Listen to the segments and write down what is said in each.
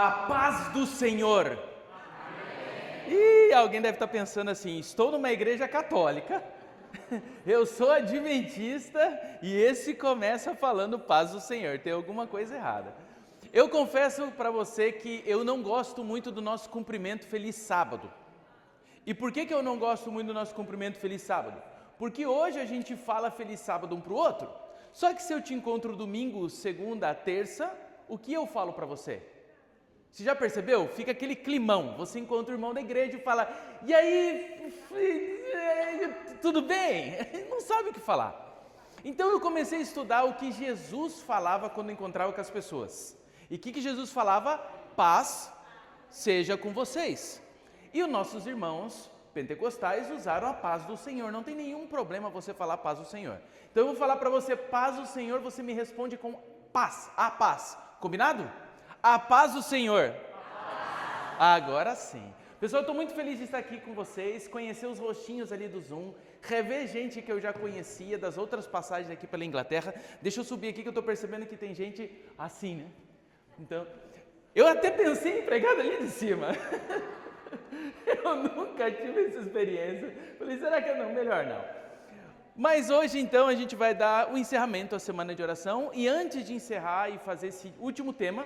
A paz do Senhor. E alguém deve estar pensando assim, estou numa igreja católica, eu sou adventista e esse começa falando paz do Senhor, tem alguma coisa errada. Eu confesso para você que eu não gosto muito do nosso cumprimento Feliz Sábado. E por que eu não gosto muito do nosso cumprimento Feliz Sábado? Porque hoje a gente fala Feliz Sábado um para o outro, só que se eu te encontro domingo, segunda, terça, o que eu falo para você? Você já percebeu? Fica aquele climão, você encontra o irmão da igreja e fala, e aí, tudo bem? Não sabe o que falar. Então eu comecei a estudar o que Jesus falava quando encontrava com as pessoas. E o que Jesus falava? Paz seja com vocês. E os nossos irmãos pentecostais usaram a paz do Senhor, não tem nenhum problema você falar paz do Senhor. Então eu vou falar para você, paz do Senhor, você me responde com paz, a paz, combinado? A paz do Senhor. Agora sim. Pessoal, eu estou muito feliz de estar aqui com vocês, conhecer os rostinhos ali do Zoom, rever gente que eu já conhecia das outras passagens aqui pela Inglaterra. Deixa eu subir aqui que eu estou percebendo que tem gente assim, né? Então, eu até pensei em pregar ali de cima. Eu nunca tive essa experiência. Falei, será que não? Melhor não. Mas hoje então a gente vai dar o encerramento à semana de oração e antes de encerrar e fazer esse último tema,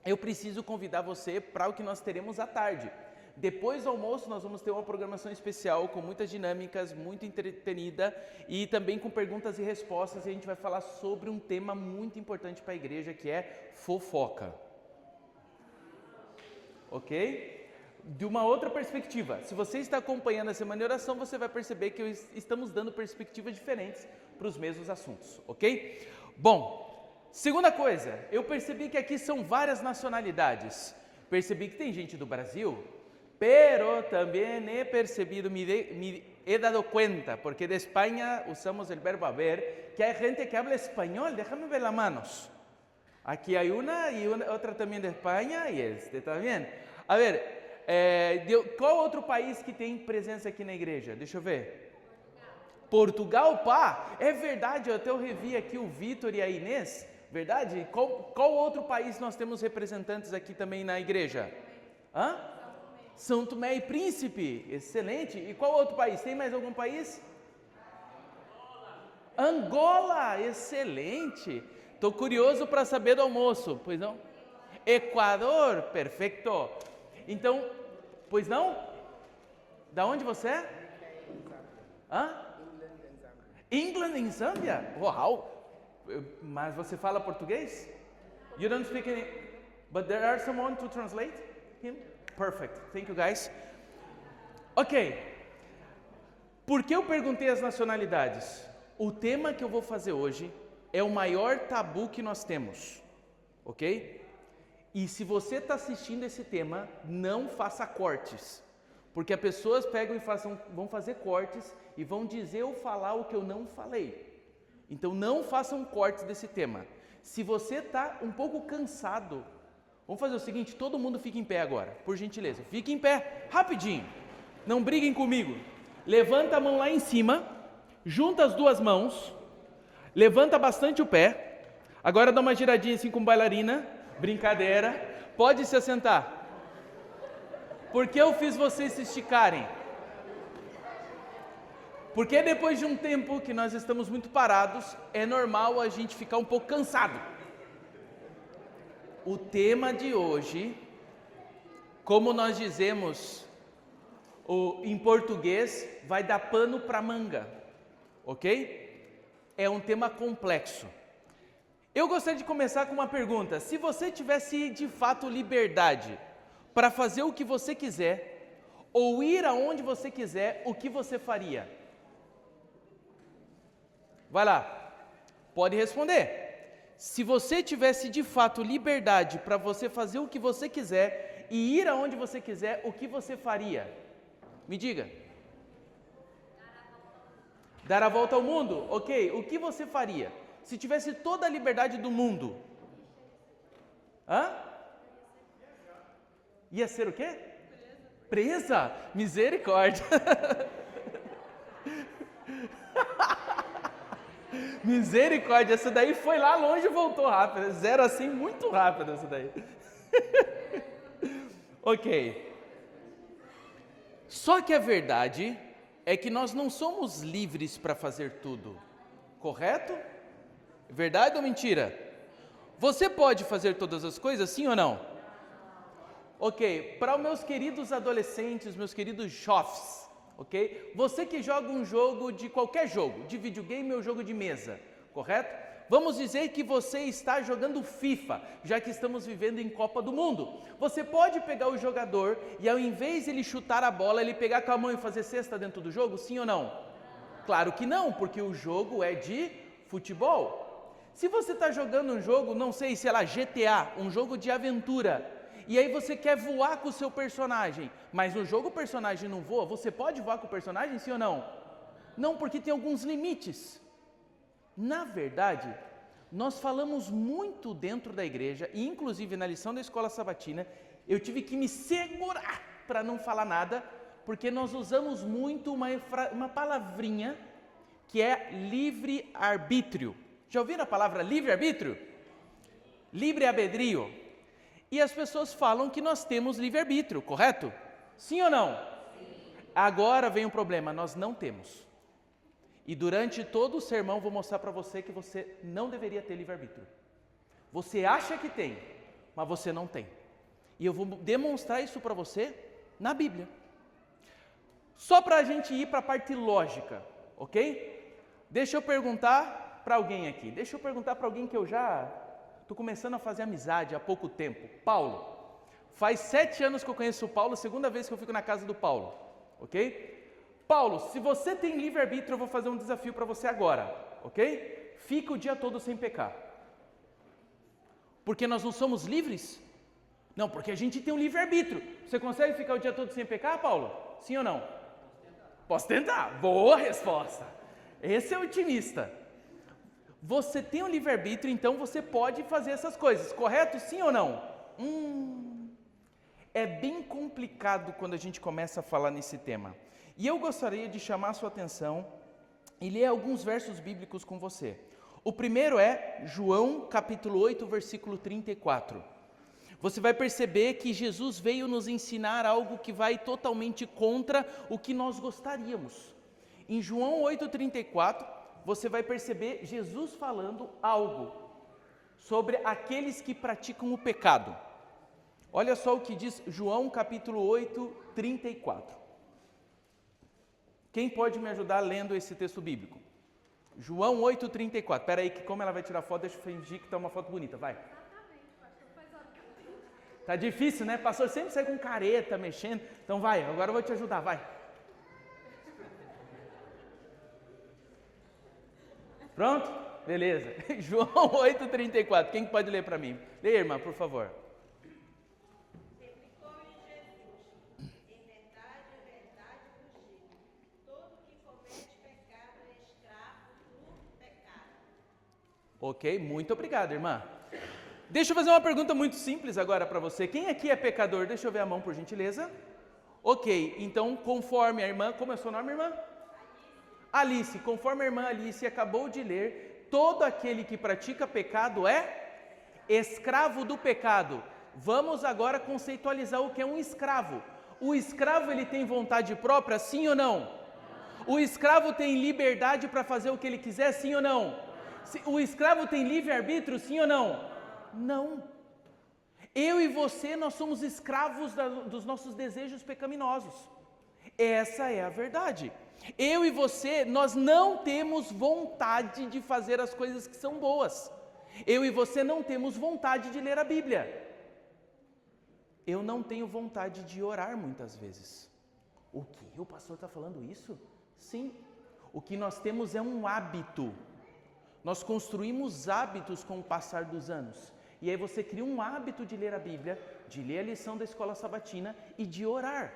eu preciso convidar você para o que nós teremos à tarde. Depois do almoço nós vamos ter uma programação especial com muitas dinâmicas, muito entretenida e também com perguntas e respostas e a gente vai falar sobre um tema muito importante para a igreja que é fofoca. Ok? De uma outra perspectiva, se você está acompanhando a semana de oração, você vai perceber que estamos dando perspectivas diferentes para os mesmos assuntos, ok? Bom, segunda coisa, eu percebi que aqui são várias nacionalidades. Percebi que tem gente do Brasil, pero também he percebido, me he dado cuenta, porque de Espanha usamos o verbo haber, que há gente que habla espanhol, déjame ver las manos. Aqui há uma e outra também de Espanha e este também. A ver, qual outro país que tem presença aqui na igreja? Deixa eu ver. Portugal, pá, é verdade, eu até revi aqui o Vitor e a Inês, verdade? Qual outro país nós temos representantes aqui também na igreja? Hã? São Tomé e Príncipe, excelente. E qual outro país? Tem mais algum país? Angola, excelente. Estou curioso para saber do almoço, pois não? Equador, perfeito. Então, pois não? Da onde você é? Hã? England em Zâmbia? Uau! Mas você fala português? You don't speak any, but there are someone to translate him? Perfect. Thank you guys. Ok. Por que eu perguntei as nacionalidades? O tema que eu vou fazer hoje é o maior tabu que nós temos, ok? E se você está assistindo esse tema, não faça cortes, porque as pessoas pegam e vão fazer cortes e vão dizer ou falar o que eu não falei. Então não façam cortes desse tema. Se você está um pouco cansado, vamos fazer o seguinte, todo mundo fica em pé agora, por gentileza. Fique em pé, rapidinho, não briguem comigo. Levanta a mão lá em cima, junta as duas mãos, levanta bastante o pé. Agora dá uma giradinha assim com bailarina. Brincadeira, pode se assentar. Por que eu fiz vocês se esticarem? Porque depois de um tempo que nós estamos muito parados, é normal a gente ficar um pouco cansado. O tema de hoje, como nós dizemos em português, vai dar pano para manga, ok? É um tema complexo. Eu gostaria de começar com uma pergunta. Se você tivesse de fato liberdade para fazer o que você quiser ou ir aonde você quiser, o que você faria? Vai lá, pode responder. Se você tivesse de fato liberdade para você fazer o que você quiser e ir aonde você quiser, o que você faria? Me diga. Dar a volta ao mundo? Ok, o que você faria? Se tivesse toda a liberdade do mundo, hã? Ia ser o quê? Presa? Misericórdia. Misericórdia, essa daí foi lá longe e voltou rápido. 0 assim, muito rápido essa daí. Ok. Só que a verdade é que nós não somos livres para fazer tudo, correto? Verdade ou mentira? Você pode fazer todas as coisas, sim ou não? Ok, para os meus queridos adolescentes, meus queridos jovens, ok? Você que joga um jogo de qualquer jogo, de videogame ou jogo de mesa, correto? Vamos dizer que você está jogando FIFA, já que estamos vivendo em Copa do Mundo. Você pode pegar o jogador e ao invés de ele chutar a bola, ele pegar com a mão e fazer cesta dentro do jogo, sim ou não? Claro que não, porque o jogo é de futebol. Se você está jogando um jogo, não sei, sei lá, GTA, um jogo de aventura, e aí você quer voar com o seu personagem, mas no jogo o personagem não voa, você pode voar com o personagem, sim ou não? Não, porque tem alguns limites. Na verdade, nós falamos muito dentro da igreja, e inclusive na lição da escola sabatina, eu tive que me segurar para não falar nada, porque nós usamos muito uma palavrinha que é livre-arbítrio. Já ouviram a palavra livre-arbítrio? Livre-albedrio. E as pessoas falam que nós temos livre-arbítrio, correto? Sim ou não? Sim. Agora vem um problema, nós não temos. E durante todo o sermão vou mostrar para você que você não deveria ter livre-arbítrio. Você acha que tem, mas você não tem. E eu vou demonstrar isso para você na Bíblia. Só para a gente ir para a parte lógica, ok? Deixa eu perguntar para alguém aqui. Deixa eu perguntar para alguém que eu já estou começando a fazer amizade há pouco tempo. Paulo. Faz 7 anos que eu conheço o Paulo, segunda vez que eu fico na casa do Paulo, ok? Paulo, se você tem livre-arbítrio, eu vou fazer um desafio para você agora, ok? Fica o dia todo sem pecar. Porque nós não somos livres? Não, porque a gente tem um livre-arbítrio. Você consegue ficar o dia todo sem pecar, Paulo? Sim ou não? Posso tentar. Boa resposta. Esse é otimista. Você tem um livre-arbítrio, então você pode fazer essas coisas, correto? Sim ou não? É bem complicado quando a gente começa a falar nesse tema. E eu gostaria de chamar a sua atenção e ler alguns versos bíblicos com você. O primeiro é João capítulo 8, versículo 34. Você vai perceber que Jesus veio nos ensinar algo que vai totalmente contra o que nós gostaríamos. Em João 8,34, você vai perceber Jesus falando algo sobre aqueles que praticam o pecado. Olha só o que diz João capítulo 8, 34. Quem pode me ajudar lendo esse texto bíblico? João 8, 34. Espera aí que como ela vai tirar foto, deixa eu fingir que está uma foto bonita, vai. Tá difícil, né? Pastor sempre sai com careta, mexendo. Então vai, agora eu vou te ajudar, vai. Pronto? Beleza. João 8, 34. Quem pode ler para mim? Leia, irmã, por favor. Ok, muito obrigado, irmã. Deixa eu fazer uma pergunta muito simples agora para você. Quem aqui é pecador? Deixa eu ver a mão, por gentileza. Ok, então conforme a irmã... Como é o seu nome, irmã? Alice. Conforme a irmã Alice acabou de ler, todo aquele que pratica pecado é escravo do pecado. Vamos agora conceitualizar o que é um escravo. O escravo, ele tem vontade própria, sim ou não? O escravo tem liberdade para fazer o que ele quiser, sim ou não? O escravo tem livre-arbítrio, sim ou não? Não. Eu e você, nós somos escravos dos nossos desejos pecaminosos. Essa é a verdade. Eu e você, nós não temos vontade de fazer as coisas que são boas. Eu e você não temos vontade de ler a Bíblia. Eu não tenho vontade de orar muitas vezes. O que? O pastor está falando isso? Sim. O que nós temos é um hábito. Nós construímos hábitos com o passar dos anos. E aí você cria um hábito de ler a Bíblia, de ler a lição da escola sabatina e de orar.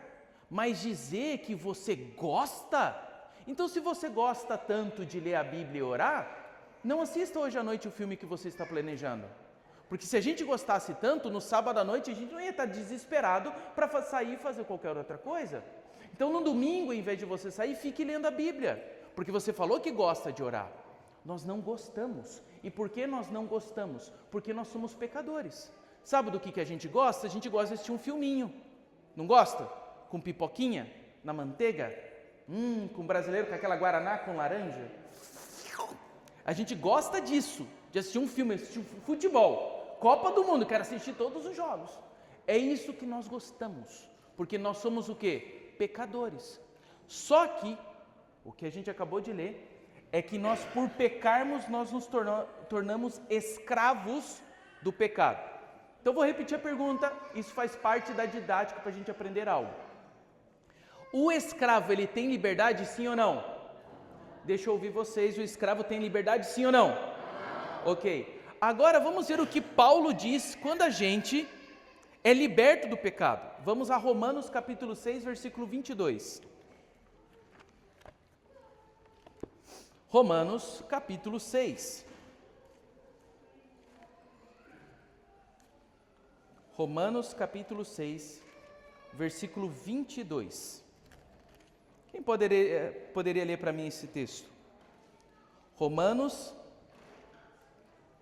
Mas dizer que você gosta? Então se você gosta tanto de ler a Bíblia e orar, não assista hoje à noite o filme que você está planejando. Porque se a gente gostasse tanto, no sábado à noite a gente não ia estar desesperado para sair e fazer qualquer outra coisa. Então no domingo, em vez de você sair, fique lendo a Bíblia. Porque você falou que gosta de orar. Nós não gostamos. E por que nós não gostamos? Porque nós somos pecadores. Sabe do que a gente gosta? A gente gosta de assistir um filminho. Não gosta? Com pipoquinha na manteiga? Com brasileiro com aquela guaraná com laranja? A gente gosta disso, de assistir um filme, assistir futebol, Copa do Mundo, quero assistir todos os jogos. É isso que nós gostamos, porque nós somos o quê? Pecadores. Só que, o que a gente acabou de ler, é que nós por pecarmos, nós nos tornamos escravos do pecado. Então vou repetir a pergunta, isso faz parte da didática para a gente aprender algo. O escravo, ele tem liberdade, sim ou não? Deixa eu ouvir vocês, o escravo tem liberdade, sim ou não? Ok. Agora vamos ver o que Paulo diz quando a gente é liberto do pecado. Vamos a Romanos capítulo 6, versículo 22. Romanos capítulo 6. Romanos capítulo 6, versículo 22. Quem poderia ler para mim esse texto? Romanos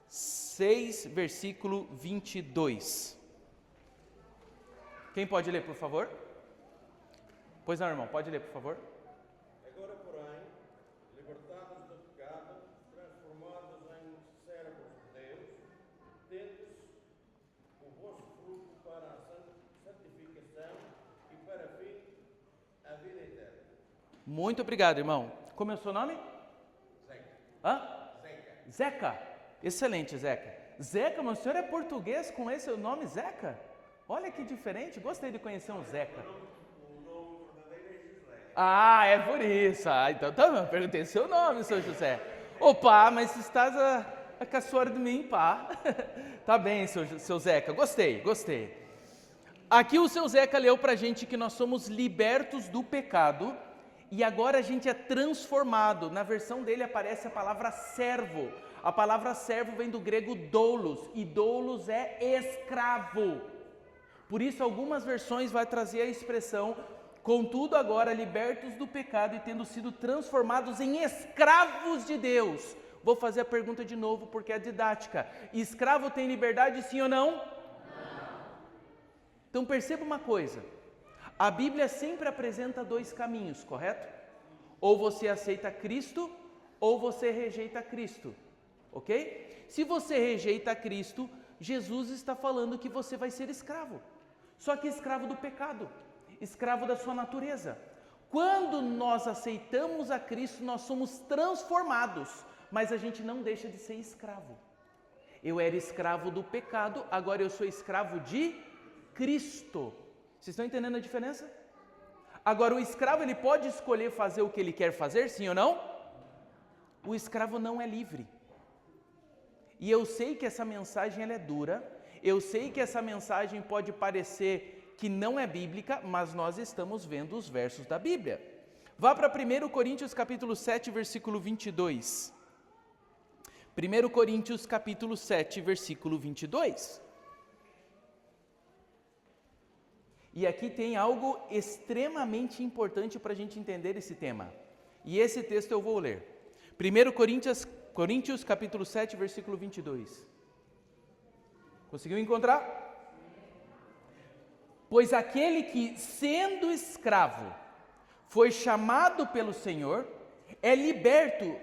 6, versículo 22. Quem pode ler, por favor? Pois não, irmão, pode ler, por favor. Agora, porém, libertados do pecado, transformados em servos de Deus, tendes o vosso fruto para a santificação e para fim a vida eterna. Muito obrigado, irmão. Como é o seu nome? Zeca. Hã? Zeca. Zeca. Excelente, Zeca. Zeca, mas o senhor é português com esse nome, Zeca? Olha que diferente, gostei de conhecer um Zeca. O nome verdadeiro é José. Ah, é por isso. Então tá bom, perguntei seu nome, seu José. Opa, mas estás a caçoar de mim, pá. Tá bem, seu Zeca, gostei. Aqui o seu Zeca leu pra gente que nós somos libertos do pecado e agora a gente é transformado. Na versão dele aparece a palavra servo. A palavra servo vem do grego doulos, e doulos é escravo. Por isso algumas versões vai trazer a expressão, contudo agora libertos do pecado e tendo sido transformados em escravos de Deus. Vou fazer a pergunta de novo porque é didática. Escravo tem liberdade, sim ou não? Não. Então perceba uma coisa, a Bíblia sempre apresenta dois caminhos, correto? Ou você aceita Cristo, ou você rejeita Cristo, ok? Se você rejeita Cristo, Jesus está falando que você vai ser escravo, só que escravo do pecado, escravo da sua natureza. Quando nós aceitamos a Cristo, nós somos transformados, mas a gente não deixa de ser escravo. Eu era escravo do pecado, agora eu sou escravo de Cristo. Vocês estão entendendo a diferença? Agora o escravo ele pode escolher fazer o que ele quer fazer, sim ou não? O escravo não é livre. E eu sei que essa mensagem ela é dura, eu sei que essa mensagem pode parecer que não é bíblica, mas nós estamos vendo os versos da Bíblia. Vá para 1 Coríntios capítulo 7, versículo 22. 1 Coríntios capítulo 7, versículo 22. E aqui tem algo extremamente importante para a gente entender esse tema. E esse texto eu vou ler. 1 Coríntios capítulo 7, versículo 22. Conseguiu encontrar? Pois aquele que, sendo escravo, foi chamado pelo Senhor, é liberto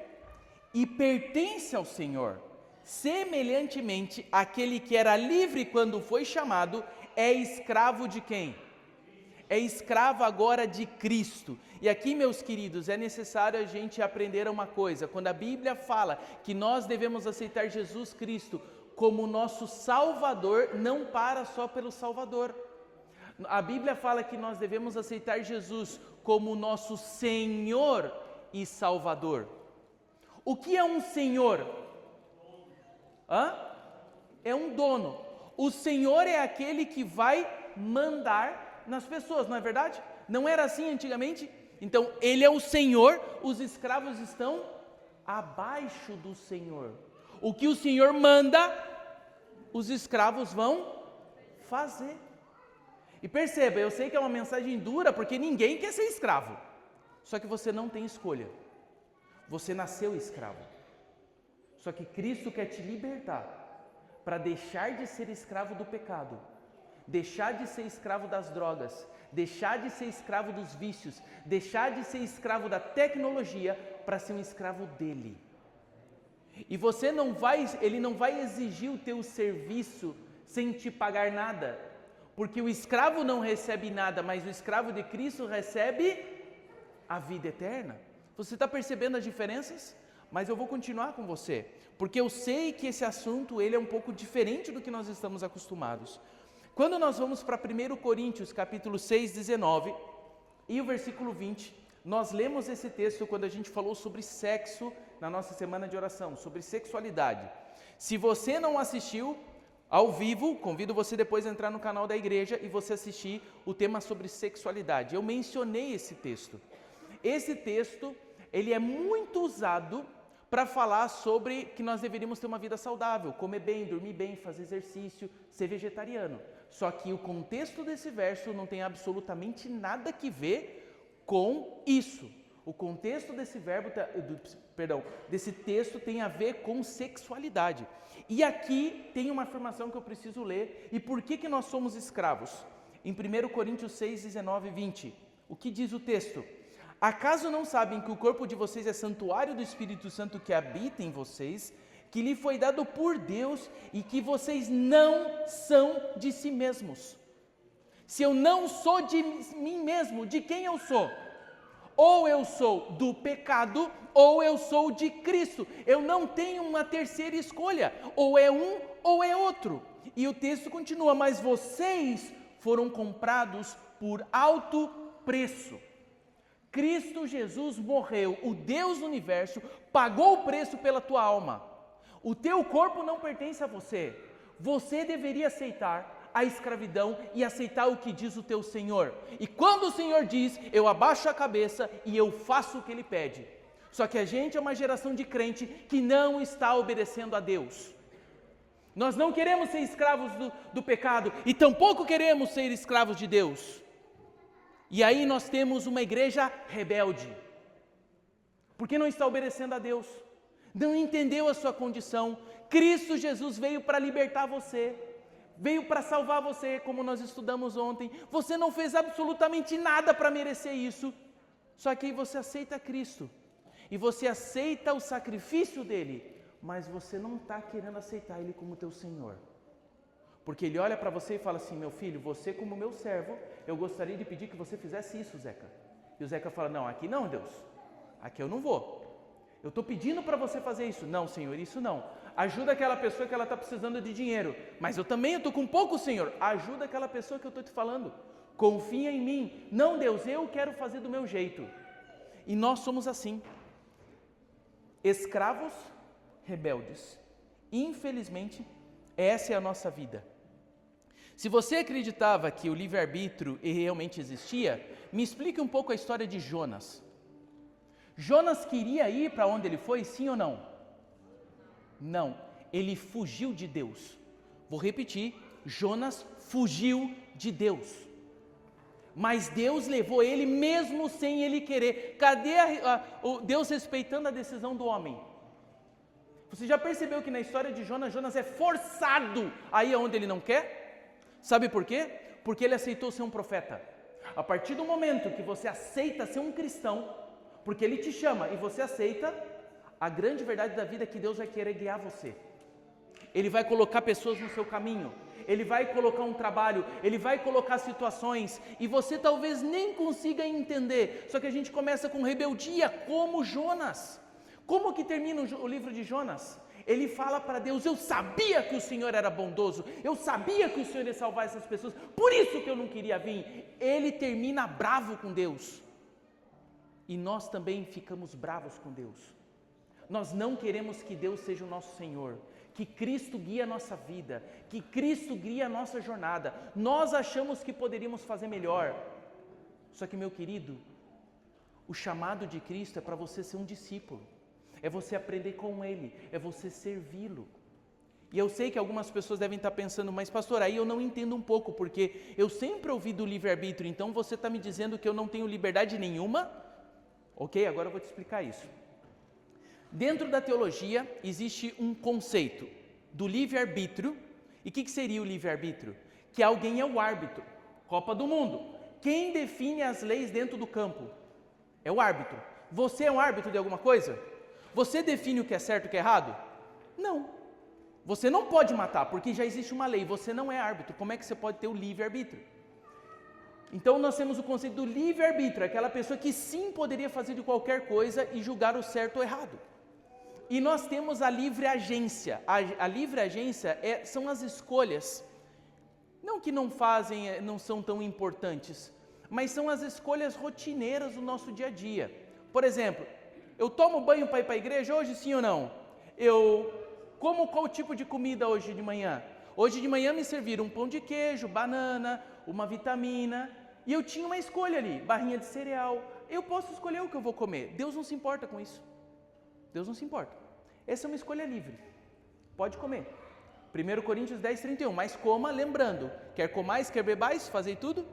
e pertence ao Senhor. Semelhantemente, aquele que era livre quando foi chamado, é escravo de quem? É escravo agora de Cristo. E aqui, meus queridos, é necessário a gente aprender uma coisa. Quando a Bíblia fala que nós devemos aceitar Jesus Cristo como nosso Salvador, não para só pelo Salvador. A Bíblia fala que nós devemos aceitar Jesus como nosso Senhor e Salvador. O que é um Senhor? É um dono. O Senhor é aquele que vai mandar nas pessoas, não é verdade? Não era assim antigamente? Então, Ele é o Senhor, os escravos estão abaixo do Senhor. O que o Senhor manda, os escravos vão fazer. E perceba, eu sei que é uma mensagem dura, porque ninguém quer ser escravo. Só que você não tem escolha. Você nasceu escravo. Só que Cristo quer te libertar para deixar de ser escravo do pecado, deixar de ser escravo das drogas, deixar de ser escravo dos vícios, deixar de ser escravo da tecnologia para ser um escravo dele. E ele não vai exigir o teu serviço sem te pagar nada, porque o escravo não recebe nada, mas o escravo de Cristo recebe a vida eterna. Você está percebendo as diferenças? Mas eu vou continuar com você, porque eu sei que esse assunto ele é um pouco diferente do que nós estamos acostumados. Quando nós vamos para 1 Coríntios, capítulo 6, 19, e o versículo 20, nós lemos esse texto quando a gente falou sobre sexo na nossa semana de oração, sobre sexualidade. Se você não assistiu ao vivo, convido você depois a entrar no canal da igreja e você assistir o tema sobre sexualidade. Eu mencionei esse texto. Esse texto, ele é muito usado para falar sobre que nós deveríamos ter uma vida saudável, comer bem, dormir bem, fazer exercício, ser vegetariano. Só que o contexto desse verso não tem absolutamente nada que ver com isso. O contexto desse desse texto tem a ver com sexualidade. E aqui tem uma afirmação que eu preciso ler. E por que nós somos escravos? Em 1 Coríntios 6, 19 e 20, o que diz o texto? Acaso não sabem que o corpo de vocês é santuário do Espírito Santo que habita em vocês, que lhe foi dado por Deus e que vocês não são de si mesmos? Se eu não sou de mim mesmo, de quem eu sou? Ou eu sou do pecado, ou eu sou de Cristo. Eu não tenho uma terceira escolha, ou é um ou é outro. E o texto continua, mas vocês foram comprados por alto preço. Cristo Jesus morreu, o Deus do universo, pagou o preço pela tua alma. O teu corpo não pertence a você. Você deveria aceitar a escravidão e aceitar o que diz o teu Senhor. E quando o Senhor diz, eu abaixo a cabeça e eu faço o que Ele pede. Só que a gente é uma geração de crente que não está obedecendo a Deus. Nós não queremos ser escravos do pecado e tampouco queremos ser escravos de Deus. E aí nós temos uma igreja rebelde, porque não está obedecendo a Deus, não entendeu a sua condição. Cristo Jesus veio para libertar você, veio para salvar você, como nós estudamos ontem. Você não fez absolutamente nada para merecer isso, só que aí você aceita Cristo, e você aceita o sacrifício dele, mas você não está querendo aceitar ele como teu Senhor. Porque ele olha para você e fala assim, meu filho, você como meu servo, eu gostaria de pedir que você fizesse isso, Zeca. E o Zeca fala, não, aqui não, Deus, aqui eu não vou. Eu estou pedindo para você fazer isso. Não, Senhor, isso não. Ajuda aquela pessoa que ela está precisando de dinheiro. Mas eu também estou com pouco, Senhor. Ajuda aquela pessoa que eu estou te falando. Confia em mim. Não, Deus, eu quero fazer do meu jeito. E nós somos assim. Escravos rebeldes. Infelizmente, essa é a nossa vida. Se você acreditava que o livre-arbítrio realmente existia, me explique um pouco a história de Jonas. Jonas queria ir para onde ele foi, sim ou não? Não, ele fugiu de Deus. Vou repetir, Jonas fugiu de Deus. Mas Deus levou ele mesmo sem ele querer. Cadê Deus respeitando a decisão do homem? Você já percebeu que na história de Jonas, Jonas é forçado a ir aonde ele não quer? Sabe por quê? Porque ele aceitou ser um profeta. A partir do momento que você aceita ser um cristão, porque ele te chama e você aceita, a grande verdade da vida é que Deus vai querer guiar você. Ele vai colocar pessoas no seu caminho, Ele vai colocar um trabalho, Ele vai colocar situações, e você talvez nem consiga entender. Só que a gente começa com rebeldia, como Jonas. Como que termina o livro de Jonas? Ele fala para Deus, eu sabia que o Senhor era bondoso, eu sabia que o Senhor ia salvar essas pessoas, por isso que eu não queria vir. Ele termina bravo com Deus. E nós também ficamos bravos com Deus. Nós não queremos que Deus seja o nosso Senhor, que Cristo guie a nossa vida, que Cristo guie a nossa jornada. Nós achamos que poderíamos fazer melhor. Só que, meu querido, o chamado de Cristo é para você ser um discípulo. É você aprender com Ele, é você servi-lo. E eu sei que algumas pessoas devem estar pensando, mas pastor, aí eu não entendo um pouco, porque eu sempre ouvi do livre-arbítrio, então você está me dizendo que eu não tenho liberdade nenhuma? Ok, agora eu vou te explicar isso. Dentro da teologia existe um conceito do livre-arbítrio. E o que seria o livre-arbítrio? que alguém é o árbitro. Copa do Mundo. Quem define as leis dentro do campo? É o árbitro. Você é um árbitro de alguma coisa? Você define o que é certo e o que é errado? Não. Você não pode matar, porque já existe uma lei. Você não é árbitro. Como é que você pode ter o livre-arbítrio? Então nós temos o conceito do livre-arbítrio, aquela pessoa que sim poderia fazer de qualquer coisa e julgar o certo ou errado. E nós temos a livre agência. A livre agência são as escolhas, não que não são tão importantes, mas são as escolhas rotineiras do nosso dia a dia. Por exemplo, eu tomo banho para ir para a igreja hoje, sim ou não? Eu como qual tipo de comida hoje de manhã? Hoje de manhã me serviram um pão de queijo, banana, uma vitamina, e eu tinha uma escolha ali, barrinha de cereal. Eu posso escolher o que eu vou comer. Deus não se importa com isso. Deus não se importa. Essa é uma escolha livre. Pode comer. 1 Coríntios 10, 31. Mas coma, lembrando, quer comais, quer bebais, fazei tudo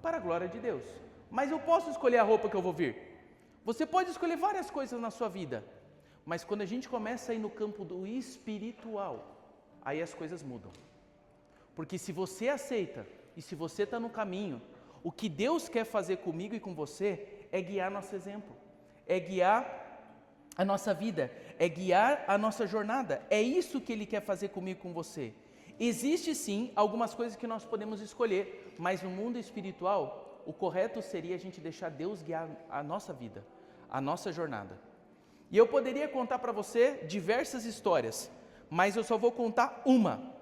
para a glória de Deus. Mas eu posso escolher a roupa que eu vou vir. Você pode escolher várias coisas na sua vida. Mas quando a gente começa a ir no campo do espiritual, aí as coisas mudam. Porque se você aceita e se você está no caminho, o que Deus quer fazer comigo e com você é guiar nosso exemplo, é guiar a nossa vida, é guiar a nossa jornada. É isso que Ele quer fazer comigo e com você. Existe sim algumas coisas que nós podemos escolher, mas no mundo espiritual, o correto seria a gente deixar Deus guiar a nossa vida, a nossa jornada. E eu poderia contar para você diversas histórias, mas eu só vou contar uma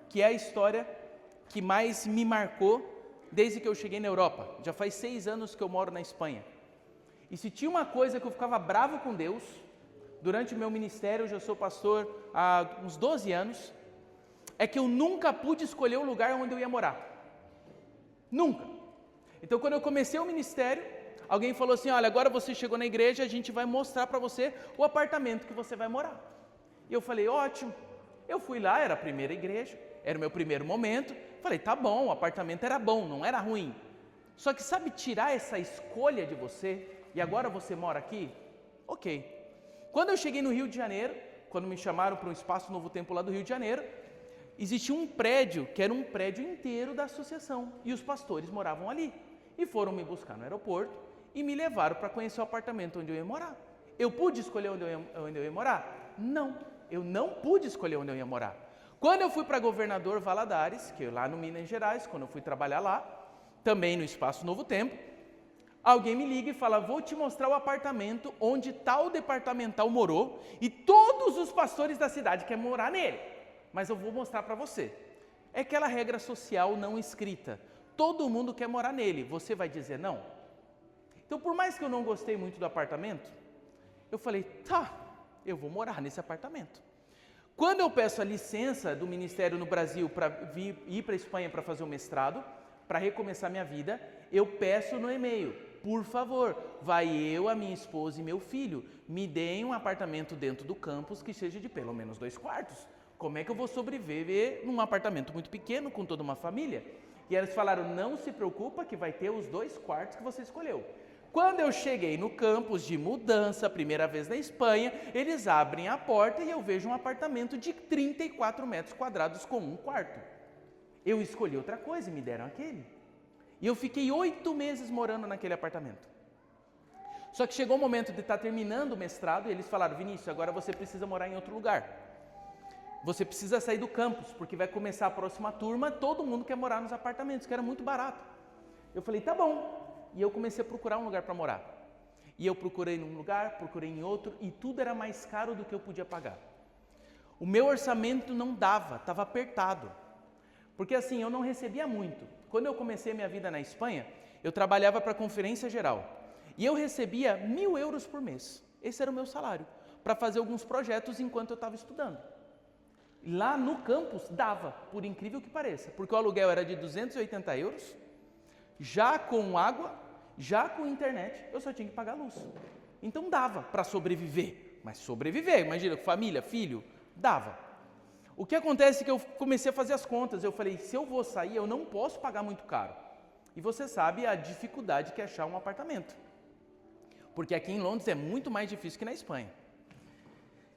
que é a história que mais me marcou desde que eu cheguei na Europa. Já faz 6 anos que eu moro na Espanha. E se tinha uma coisa que eu ficava bravo com Deus, durante o meu ministério, eu já sou pastor há uns 12 anos, é que eu nunca pude escolher o lugar onde eu ia morar. Nunca. Então, quando eu comecei o ministério, alguém falou assim, olha, agora você chegou na igreja, a gente vai mostrar para você o apartamento que você vai morar. E eu falei, ótimo. Eu fui lá, era a primeira igreja, era o meu primeiro momento. Falei, tá bom, o apartamento era bom, não era ruim. Só que sabe tirar essa escolha de você e agora você mora aqui? Ok. Quando eu cheguei no Rio de Janeiro, quando me chamaram para um espaço Novo Tempo lá do Rio de Janeiro, existia um prédio que era um prédio inteiro da associação e os pastores moravam ali. E foram me buscar no aeroporto e me levaram para conhecer o apartamento onde eu ia morar. Eu pude escolher onde eu ia morar? Não, eu não pude escolher onde eu ia morar. Quando eu fui para Governador Valadares, que é lá no Minas Gerais, quando eu fui trabalhar lá, também no Espaço Novo Tempo, alguém me liga e fala, vou te mostrar o apartamento onde tal departamental morou e todos os pastores da cidade querem morar nele, mas eu vou mostrar para você. É aquela regra social não escrita, todo mundo quer morar nele, você vai dizer não? Então, por mais que eu não gostei muito do apartamento, eu falei, tá, eu vou morar nesse apartamento. Quando eu peço a licença do ministério no Brasil para ir para a Espanha para fazer o mestrado, para recomeçar minha vida, eu peço no e-mail, por favor, vai eu, a minha esposa e meu filho, me deem um apartamento dentro do campus que seja de pelo menos 2 quartos. Como é que eu vou sobreviver num apartamento muito pequeno com toda uma família? E eles falaram, não se preocupa que vai ter os 2 quartos que você escolheu. Quando eu cheguei no campus de mudança, primeira vez na Espanha, eles abrem a porta e eu vejo um apartamento de 34 metros quadrados com 1 quarto. Eu escolhi outra coisa e me deram aquele. E eu fiquei 8 meses morando naquele apartamento. Só que chegou o momento de estar terminando o mestrado e eles falaram, Vinícius, agora você precisa morar em outro lugar. Você precisa sair do campus, porque vai começar a próxima turma, todo mundo quer morar nos apartamentos, que era muito barato. Eu falei, tá bom. E eu comecei a procurar um lugar para morar. E eu procurei num lugar, procurei em outro, e tudo era mais caro do que eu podia pagar. O meu orçamento não dava, estava apertado. Porque assim, eu não recebia muito. Quando eu comecei a minha vida na Espanha, eu trabalhava para a Conferência Geral. E eu recebia 1.000 euros por mês. Esse era o meu salário, para fazer alguns projetos enquanto eu estava estudando. Lá no campus dava, por incrível que pareça, porque o aluguel era de 280 euros, já com água, já com internet, eu só tinha que pagar a luz. Então dava para sobreviver, mas sobreviver, imagina, família, filho, dava. O que acontece é que eu comecei a fazer as contas, eu falei, se eu vou sair, eu não posso pagar muito caro. E você sabe a dificuldade que é achar um apartamento. Porque aqui em Londres é muito mais difícil que na Espanha.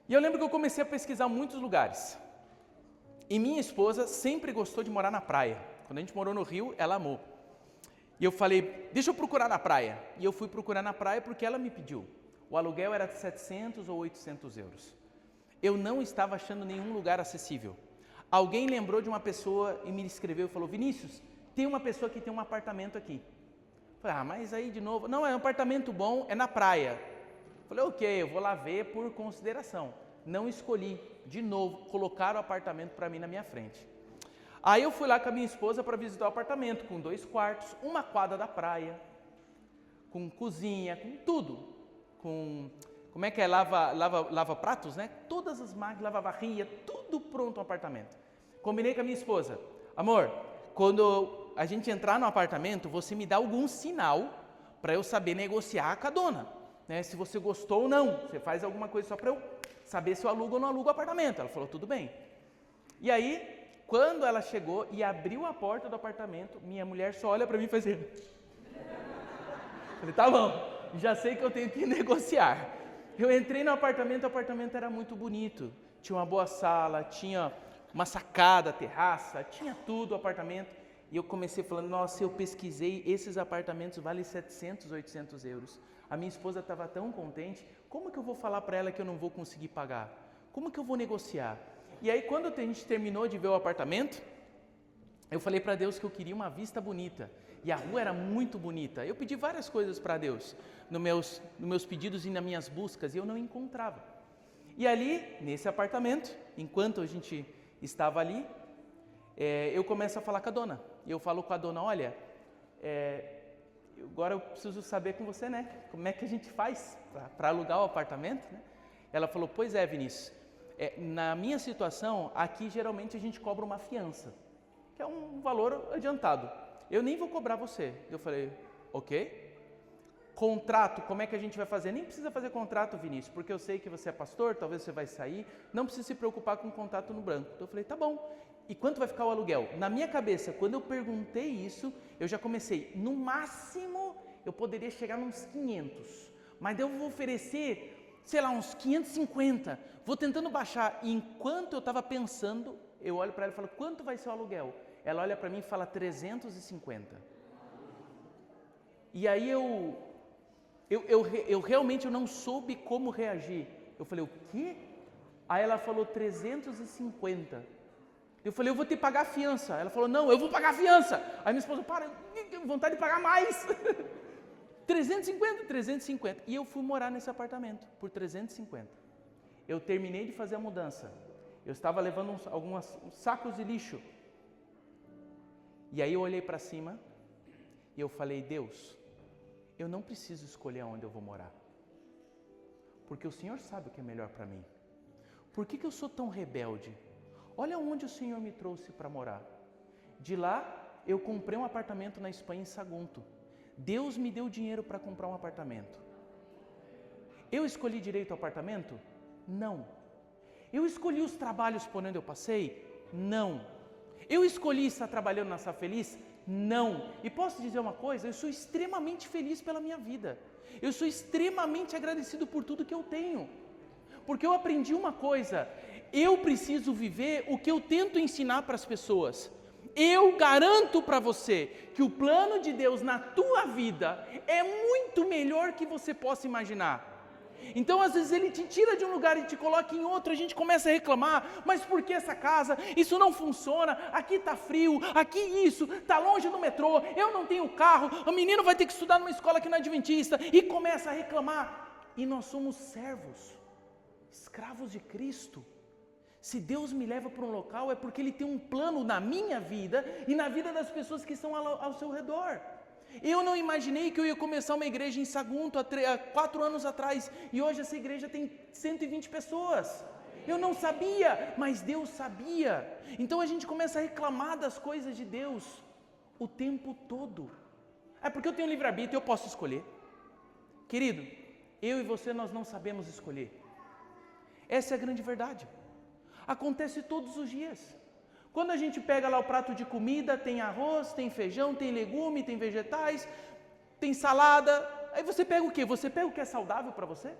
E eu lembro que eu comecei a pesquisar muitos lugares. E minha esposa sempre gostou de morar na praia. Quando a gente morou no Rio, ela amou. E eu falei, deixa eu procurar na praia. E eu fui procurar na praia porque ela me pediu. O aluguel era de 700 ou 800 euros. Eu não estava achando nenhum lugar acessível. Alguém lembrou de uma pessoa e me escreveu e falou, Vinícius, tem uma pessoa que tem um apartamento aqui. Eu falei, mas aí de novo, não, é um apartamento bom, é na praia. Eu falei, ok, eu vou lá ver por consideração. Não escolhi, de novo, colocar o apartamento para mim na minha frente. Aí eu fui lá com a minha esposa para visitar o apartamento, com 2 quartos, uma quadra da praia, com cozinha, com tudo. Com, como é que é, lava pratos, né? Todas as máquinas, lava-varria, tudo pronto no apartamento. Combinei com a minha esposa, amor, quando a gente entrar no apartamento, você me dá algum sinal para eu saber negociar com a dona, né? Se você gostou ou não, você faz alguma coisa só para eu saber se eu alugo ou não alugo o apartamento. Ela falou, tudo bem. E aí, quando ela chegou e abriu a porta do apartamento, minha mulher só olha para mim e faz assim. Falei, tá bom, já sei que eu tenho que negociar. Eu entrei no apartamento, o apartamento era muito bonito. Tinha uma boa sala, tinha uma sacada, terraça, tinha tudo o apartamento. E eu comecei falando, nossa, eu pesquisei, esses apartamentos valem 700, 800 euros. A minha esposa estava tão contente, como que eu vou falar para ela que eu não vou conseguir pagar? Como que eu vou negociar? E aí quando a gente terminou de ver o apartamento, eu falei para Deus que eu queria uma vista bonita. E a rua era muito bonita. Eu pedi várias coisas para Deus, nos meus pedidos e nas minhas buscas, e eu não encontrava. E ali, nesse apartamento, enquanto a gente estava ali, eu começo a falar com a dona. Eu falo com a dona, olha, agora eu preciso saber com você, né? Como é que a gente faz para alugar o apartamento, né? Ela falou, pois é, Vinícius, na minha situação, aqui geralmente a gente cobra uma fiança, que é um valor adiantado. Eu nem vou cobrar você. Eu falei, ok. Contrato, como é que a gente vai fazer? Nem precisa fazer contrato, Vinícius, porque eu sei que você é pastor, talvez você vai sair, não precisa se preocupar com contrato no branco. Então eu falei, tá bom. E quanto vai ficar o aluguel? Na minha cabeça, quando eu perguntei isso, eu já comecei, no máximo eu poderia chegar nos 500, mas eu vou oferecer, sei lá, uns 550, vou tentando baixar. E enquanto eu estava pensando, eu olho para ela e falo, quanto vai ser o aluguel? Ela olha para mim e fala 350. E aí eu realmente não soube como reagir. Eu falei, o quê? Aí ela falou 350. Eu falei, eu vou ter que pagar a fiança. Ela falou, não, eu vou pagar a fiança. Aí minha esposa, para, eu tenho vontade de pagar mais. 350. E eu fui morar nesse apartamento por 350. Eu terminei de fazer a mudança. Eu estava levando uns sacos de lixo. E aí eu olhei para cima e eu falei, Deus, eu não preciso escolher onde eu vou morar, porque o Senhor sabe o que é melhor para mim. Por que eu sou tão rebelde? Olha onde o Senhor me trouxe para morar. De lá, eu comprei um apartamento na Espanha, em Sagunto. Deus me deu dinheiro para comprar um apartamento. Eu escolhi direito ao apartamento? Não. Eu escolhi os trabalhos por onde eu passei? Não. Eu escolhi estar trabalhando na Sá Feliz? Não. E posso dizer uma coisa? Eu sou extremamente feliz pela minha vida. Eu sou extremamente agradecido por tudo que eu tenho. Porque eu aprendi uma coisa, eu preciso viver o que eu tento ensinar para as pessoas. Eu garanto para você que o plano de Deus na tua vida é muito melhor que você possa imaginar. Então às vezes Ele te tira de um lugar e te coloca em outro, a gente começa a reclamar, mas por que essa casa? Isso não funciona, aqui está frio, aqui isso, está longe do metrô, eu não tenho carro, o menino vai ter que estudar numa escola que não é adventista, e começa a reclamar. E nós somos servos, escravos de Cristo. Se Deus me leva para um local é porque Ele tem um plano na minha vida e na vida das pessoas que estão ao seu redor. Eu não imaginei que eu ia começar uma igreja em Sagunto há 4 anos atrás e hoje essa igreja tem 120 pessoas. Eu não sabia, mas Deus sabia. Então a gente começa a reclamar das coisas de Deus o tempo todo. É porque eu tenho livre-arbítrio, eu posso escolher. Querido, eu e você nós não sabemos escolher. Essa é a grande verdade. Acontece todos os dias. Quando a gente pega lá o prato de comida, tem arroz, tem feijão, tem legume, tem vegetais, tem salada. Aí você pega o quê? Você pega o que é saudável para você?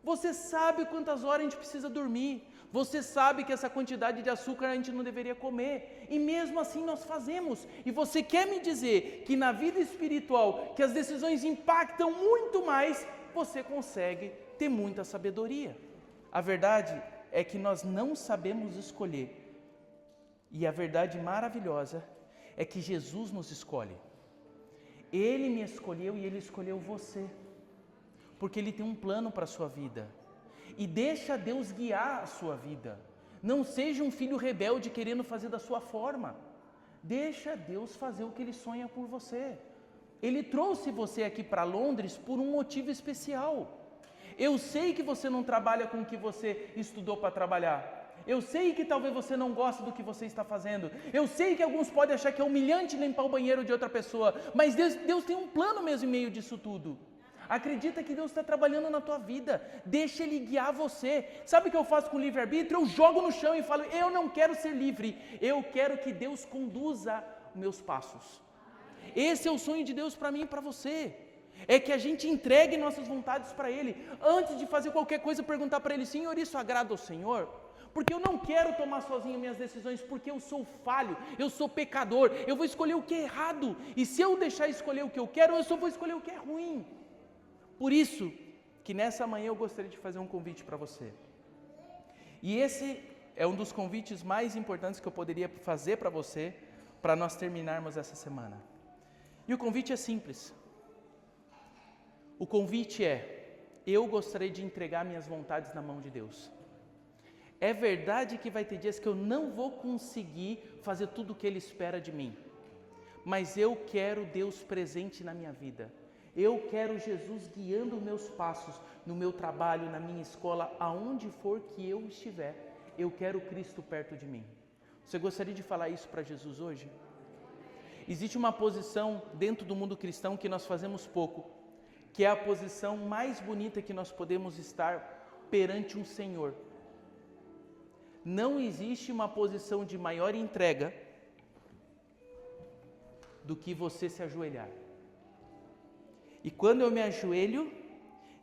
Você sabe quantas horas a gente precisa dormir. Você sabe que essa quantidade de açúcar a gente não deveria comer. E mesmo assim nós fazemos. E você quer me dizer que na vida espiritual, que as decisões impactam muito mais, você consegue ter muita sabedoria. A verdade é que nós não sabemos escolher. E a verdade maravilhosa é que Jesus nos escolhe. Ele me escolheu e Ele escolheu você. Porque Ele tem um plano para a sua vida. E deixa Deus guiar a sua vida. Não seja um filho rebelde querendo fazer da sua forma. Deixa Deus fazer o que Ele sonha por você. Ele trouxe você aqui para Londres por um motivo especial. Eu sei que você não trabalha com o que você estudou para trabalhar. Eu sei que talvez você não goste do que você está fazendo. Eu sei que alguns podem achar que é humilhante limpar o banheiro de outra pessoa. Mas Deus tem um plano mesmo em meio disso tudo. Acredita que Deus está trabalhando na tua vida. Deixa Ele guiar você. Sabe o que eu faço com o livre-arbítrio? Eu jogo no chão e falo, eu não quero ser livre. Eu quero que Deus conduza meus passos. Esse é o sonho de Deus para mim e para você. É que a gente entregue nossas vontades para Ele. Antes de fazer qualquer coisa, perguntar para Ele, Senhor, isso agrada ao Senhor? Porque eu não quero tomar sozinho minhas decisões, porque eu sou falho, eu sou pecador, eu vou escolher o que é errado. E se eu deixar escolher o que eu quero, eu só vou escolher o que é ruim. Por isso, que nessa manhã eu gostaria de fazer um convite para você. E esse é um dos convites mais importantes que eu poderia fazer para você, para nós terminarmos essa semana. E o convite é simples. O convite é, eu gostaria de entregar minhas vontades na mão de Deus. É verdade que vai ter dias que eu não vou conseguir fazer tudo o que Ele espera de mim. Mas eu quero Deus presente na minha vida. Eu quero Jesus guiando meus passos no meu trabalho, na minha escola, aonde for que eu estiver. Eu quero Cristo perto de mim. Você gostaria de falar isso para Jesus hoje? Existe uma posição dentro do mundo cristão que nós fazemos pouco, que é a posição mais bonita que nós podemos estar perante um Senhor. Não existe uma posição de maior entrega do que você se ajoelhar. E quando eu me ajoelho,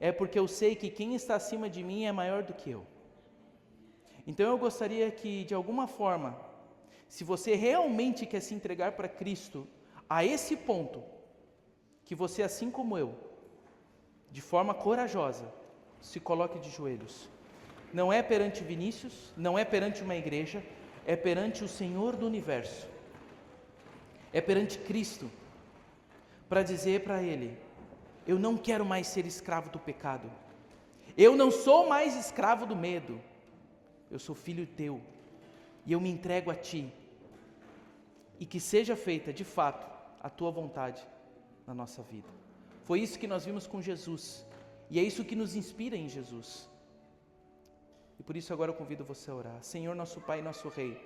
é porque eu sei que quem está acima de mim é maior do que eu. Então eu gostaria que, de alguma forma, se você realmente quer se entregar para Cristo, a esse ponto, que você, assim como eu, de forma corajosa, se coloque de joelhos. Não é perante Vinícius, não é perante uma igreja, é perante o Senhor do Universo. É perante Cristo, para dizer para Ele, eu não quero mais ser escravo do pecado. Eu não sou mais escravo do medo. Eu sou filho teu e eu me entrego a ti. E que seja feita, de fato, a tua vontade na nossa vida. Foi isso que nós vimos com Jesus. E é isso que nos inspira em Jesus. E por isso agora eu convido você a orar. Senhor, nosso Pai e nosso Rei,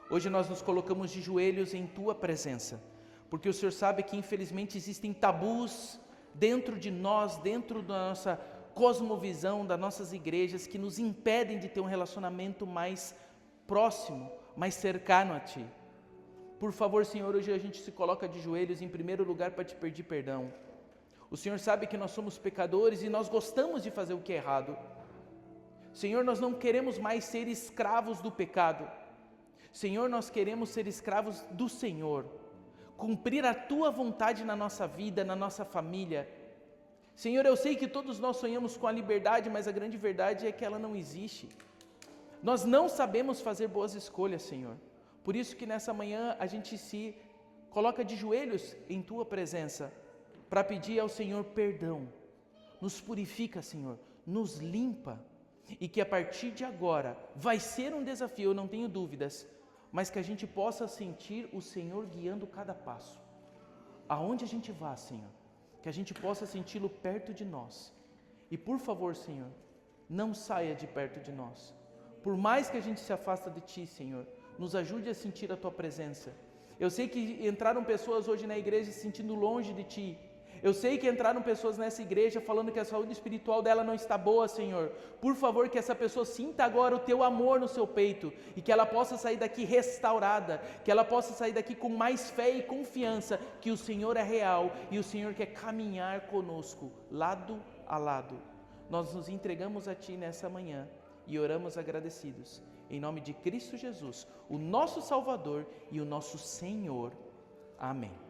hoje nós nos colocamos de joelhos em Tua presença, porque o Senhor sabe que infelizmente existem tabus dentro de nós, dentro da nossa cosmovisão, das nossas igrejas, que nos impedem de ter um relacionamento mais próximo, mais cercano a Ti. Por favor, Senhor, hoje a gente se coloca de joelhos em primeiro lugar para Te pedir perdão. O Senhor sabe que nós somos pecadores e nós gostamos de fazer o que é errado. Senhor, nós não queremos mais ser escravos do pecado. Senhor, nós queremos ser escravos do Senhor. Cumprir a Tua vontade na nossa vida, na nossa família. Senhor, eu sei que todos nós sonhamos com a liberdade, mas a grande verdade é que ela não existe. Nós não sabemos fazer boas escolhas, Senhor. Por isso que nessa manhã a gente se coloca de joelhos em Tua presença, para pedir ao Senhor perdão. Nos purifica, Senhor, nos limpa. E que a partir de agora vai ser um desafio, eu não tenho dúvidas, mas que a gente possa sentir o Senhor guiando cada passo. Aonde a gente vá, Senhor, que a gente possa senti-lo perto de nós. E por favor, Senhor, não saia de perto de nós. Por mais que a gente se afasta de Ti, Senhor, nos ajude a sentir a Tua presença. Eu sei que entraram pessoas hoje na igreja se sentindo longe de Ti. Eu sei que entraram pessoas nessa igreja falando que a saúde espiritual dela não está boa, Senhor. Por favor, que essa pessoa sinta agora o Teu amor no seu peito e que ela possa sair daqui restaurada, que ela possa sair daqui com mais fé e confiança que o Senhor é real e o Senhor quer caminhar conosco, lado a lado. nós nos entregamos a Ti nessa manhã e oramos agradecidos. Em nome de Cristo Jesus, o nosso Salvador e o nosso Senhor. Amém.